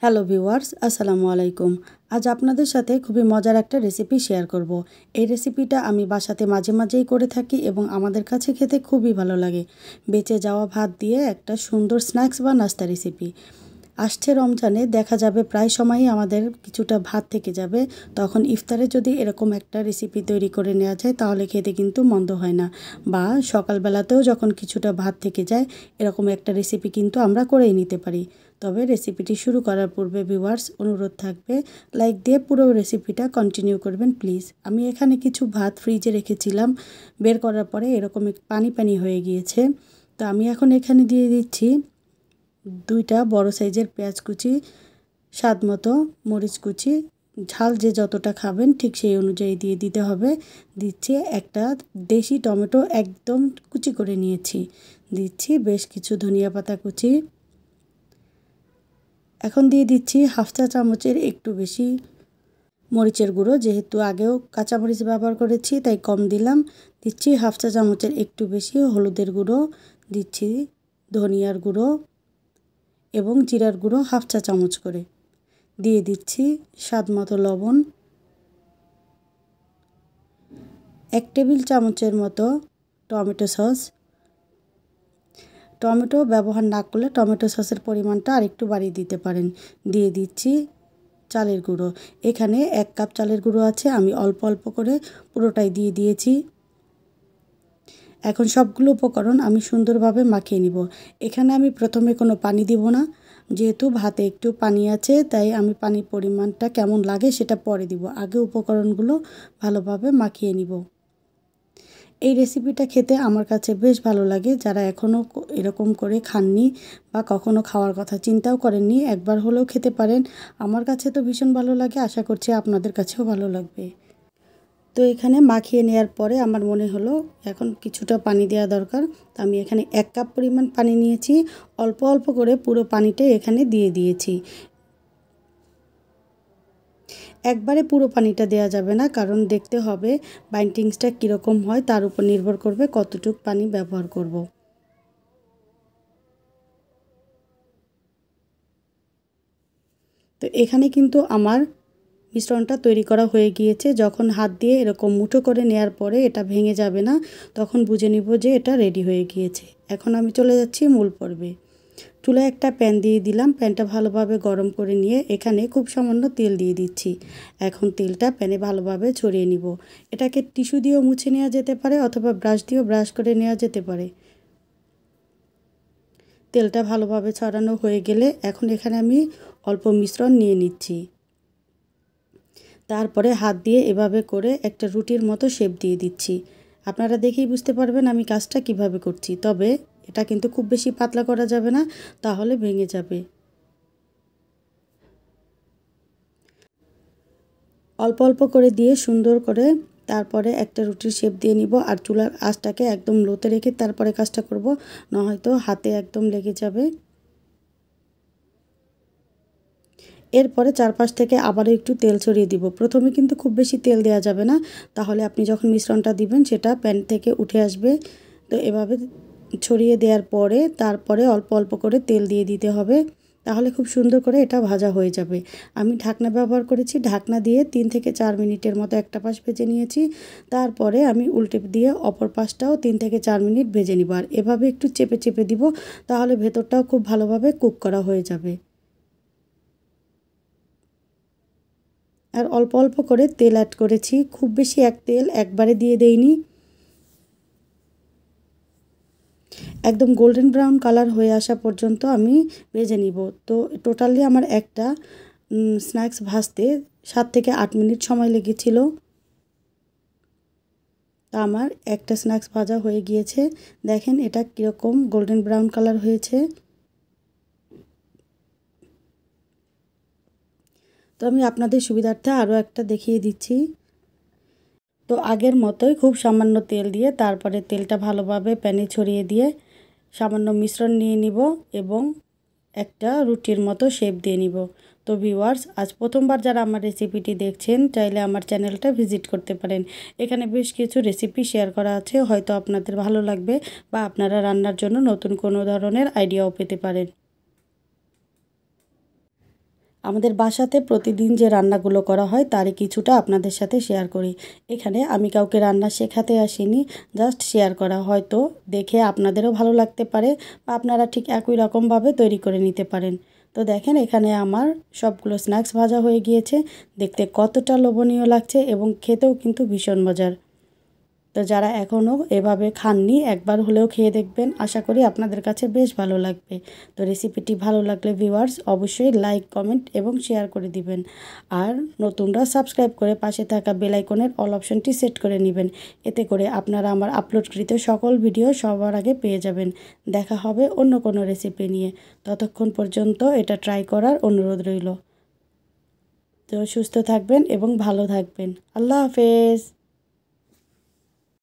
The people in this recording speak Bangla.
হ্যালো ভিউয়ার্স, আসসালামু আলাইকুম। আজ আপনাদের সাথে খুবই মজার একটা রেসিপি শেয়ার করব। এই রেসিপিটা আমি বাসাতে মাঝে মাঝেই করে থাকি এবং আমাদের কাছে খেতে খুবই ভালো লাগে। বেঁচে যাওয়া ভাত দিয়ে একটা সুন্দর স্ন্যাক্স বা নাস্তা রেসিপি। আসছে রমজানে দেখা যাবে প্রায় সময়ই আমাদের কিছুটা ভাত থেকে যাবে, তখন ইফতারে যদি এরকম একটা রেসিপি তৈরি করে নেওয়া যায় তাহলে খেতে কিন্তু মন্দ হয় না। বা সকালবেলাতেও যখন কিছুটা ভাত থেকে যায় এরকম একটা রেসিপি কিন্তু আমরা করেই নিতে পারি। তবে রেসিপিটি শুরু করার পূর্বে ভিউয়ার্স অনুরোধ থাকবে লাইক দিয়ে পুরো রেসিপিটা কন্টিনিউ করবেন প্লিজ। আমি এখানে কিছু ভাত ফ্রিজে রেখেছিলাম, বের করার পরে এরকম পানি পানি হয়ে গিয়েছে। তো আমি এখন এখানে দিয়ে দিচ্ছি 2টা বড় সাইজের পেঁয়াজ কুচি, স্বাদ মতো মরিচ কুচি, ঝাল যে যতটা খাবেন ঠিক সেই অনুযায়ী দিয়ে দিতে হবে। দিচ্ছি একটা দেশি টমেটো একদম কুচি করে নিয়েছি। দিচ্ছি বেশ কিছু ধনিয়া পাতা কুচি। এখন দিয়ে দিচ্ছি হাফ চা চামচের একটু বেশি মরিচের গুঁড়ো, যেহেতু আগেও কাঁচামরিচ ব্যবহার করেছি তাই কম দিলাম। দিচ্ছি হাফ চা চামচের একটু বেশি হলুদের গুঁড়ো, দিচ্ছি ধনিয়ার গুঁড়ো এবং জিরার গুঁড়ো হাফ চা চামচ করে। দিয়ে দিচ্ছি স্বাদ মতো লবণ, 1 টেবিল চামচের মতো টমেটো সস। টমেটো ব্যবহার না করলে টমেটো সসের পরিমাণটা আরেকটু বাড়িয়ে দিতে পারেন। দিয়ে দিচ্ছি চালের গুঁড়ো। এখানে 1 কাপ চালের গুঁড়ো আছে, আমি অল্প অল্প করে পুরোটাই দিয়ে দিয়েছি। এখন সবগুলো উপকরণ আমি সুন্দরভাবে মাখিয়ে নিব। এখানে আমি প্রথমে কোনো পানি দিব না, যেহেতু ভাতে একটু পানি আছে তাই আমি পানির পরিমাণটা কেমন লাগে সেটা পরে দিব। আগে উপকরণগুলো ভালোভাবে মাখিয়ে নিব। এই রেসিপিটা খেতে আমার কাছে বেশ ভালো লাগে। যারা এখনও এরকম করে খাননি বা কখনো খাওয়ার কথা চিন্তাও করেননি, একবার হলেও খেতে পারেন। আমার কাছে তো ভীষণ ভালো লাগে, আশা করছি আপনাদের কাছেও ভালো লাগবে। তো এখানে মাখিয়ে নেওয়ার পরে আমার মনে হলো এখন কিছুটা পানি দেওয়া দরকার। তো আমি এখানে 1 কাপ পরিমাণ পানি নিয়েছি, অল্প অল্প করে পুরো পানিটাই এখানে দিয়ে দিয়েছি। একবারে পুরো পানিটা দেওয়া যাবে না, কারণ দেখতে হবে বাইন্ডিংসটা কীরকম হয়, তার উপর নির্ভর করবে কতটুকু পানি ব্যবহার করব। তো এখানে কিন্তু আমার মিশ্রণটা তৈরি করা হয়ে গিয়েছে। যখন হাত দিয়ে এরকম মুঠো করে নেয়ার পরে এটা ভেঙে যাবে না, তখন বুঝে নিব যে এটা রেডি হয়ে গিয়েছে। এখন আমি চলে যাচ্ছি মূল পর্বে। চুলায় একটা প্যান দিয়ে দিলাম, প্যানটা ভালোভাবে গরম করে নিয়ে এখানে খুব সামান্য তেল দিয়ে দিচ্ছি। এখন তেলটা প্যানে ভালোভাবে ছড়িয়ে নিব। এটাকে টিস্যু দিয়েও মুছে নেওয়া যেতে পারে অথবা ব্রাশ দিয়েও ব্রাশ করে নেওয়া যেতে পারে। তেলটা ভালোভাবে ছড়ানো হয়ে গেলে এখন এখানে আমি অল্প মিশ্রণ নিয়ে নিচ্ছি। তারপরে হাত দিয়ে এভাবে করে একটা রুটির মতো শেপ দিয়ে দিচ্ছি। আপনারা দেখেই বুঝতে পারবেন আমি কাজটা কিভাবে করছি। তবে এটা কিন্তু খুব বেশি পাতলা করা যাবে না, তাহলে ভেঙে যাবে। অল্প অল্প করে দিয়ে সুন্দর করে তারপরে একটা রুটির শেপ দিয়ে নিব। আর চুলার আঁচটাকে একদম লোতে রেখে তারপরে কাজটা করব, নয়তো হাতে একদম লেগে যাবে। এরপরে চারপাশ থেকে আবারও একটু তেল ছড়িয়ে দিব। প্রথমে কিন্তু খুব বেশি তেল দেওয়া যাবে না, তাহলে আপনি যখন মিশ্রণটা দিবেন সেটা প্যান থেকে উঠে আসবে। তো এভাবে ছড়িয়ে দেওয়ার পরে তারপরে অল্প অল্প করে তেল দিয়ে দিতে হবে, তাহলে খুব সুন্দর করে এটা ভাজা হয়ে যাবে। আমি ঢাকনা ব্যবহার করেছি, ঢাকনা দিয়ে 3 থেকে 4 মিনিটের মতো একটা পাশ ভেজে নিয়েছি। তারপরে আমি উল্টে দিয়ে অপর পাশটাও 3 থেকে 4 মিনিট ভেজে নিব। আর এভাবে একটু চেপে চেপে দিব, তাহলে ভেতরটাও খুব ভালোভাবে কুক করা হয়ে যাবে। আর অল্প অল্প করে তেল অ্যাড করেছি, খুব বেশি তেল একবারে দিয়ে দেইনি। একদম গোল্ডেন ব্রাউন কালার হয়ে আসা পর্যন্ত আমি ভেজে নিব। তো টোটালি আমার একটা স্ন্যাক্স ভাজতে 7 থেকে 8 মিনিট সময় লেগেছিল। তা আমার একটা স্ন্যাক্স ভাজা হয়ে গিয়েছে। দেখেন এটা কীরকম গোল্ডেন ব্রাউন কালার হয়েছে। তো আমি আপনাদের সুবিধার্থে আরও একটা দেখিয়ে দিচ্ছি। তো আগের মতোই খুব সামান্য তেল দিয়ে তারপরে তেলটা ভালোভাবে প্যানে ছড়িয়ে দিয়ে সামান্য মিশ্রণ নিয়ে নিব এবং একটা রুটির মতো শেপ দিয়ে নিব। তো ভিউয়ার্স, আজ প্রথমবার যারা আমার রেসিপিটি দেখছেন চাইলে আমার চ্যানেলটা ভিজিট করতে পারেন। এখানে বেশ কিছু রেসিপি শেয়ার করা আছে, হয়তো আপনাদের ভালো লাগবে বা আপনারা রান্নার জন্য নতুন কোনো ধরনের আইডিয়াও পেতে পারেন। আমাদের বাসাতে প্রতিদিন যে রান্নাগুলো করা হয় তারই কিছুটা আপনাদের সাথে শেয়ার করি। এখানে আমি কাউকে রান্না শেখাতে আসিনি, জাস্ট শেয়ার করা, হয়তো দেখে আপনাদেরও ভালো লাগতে পারে বা আপনারা ঠিক একই রকমভাবে তৈরি করে নিতে পারেন। তো দেখেন এখানে আমার সবগুলো স্ন্যাক্স ভাজা হয়ে গিয়েছে, দেখতে কতটা লোভনীয় লাগছে এবং খেতেও কিন্তু ভীষণ মজার। তো যারা এখনও এভাবে খাননি একবার হলেও খেয়ে দেখবেন, আশা করি আপনাদের কাছে বেশ ভালো লাগবে। তো রেসিপিটি ভালো লাগলে ভিউয়ার্স অবশ্যই লাইক, কমেন্ট এবং শেয়ার করে দিবেন। আর নতুনরা সাবস্ক্রাইব করে পাশে থাকা বেল আইকনের অল অপশনটি সেট করে নেবেন, এতে করে আপনারা আমার আপলোডকৃত সকল ভিডিও সবার আগে পেয়ে যাবেন। দেখা হবে অন্য কোনো রেসিপি নিয়ে, ততক্ষণ পর্যন্ত এটা ট্রাই করার অনুরোধ রইল। তো সুস্থ থাকবেন এবং ভালো থাকবেন। আল্লাহ হাফেজ।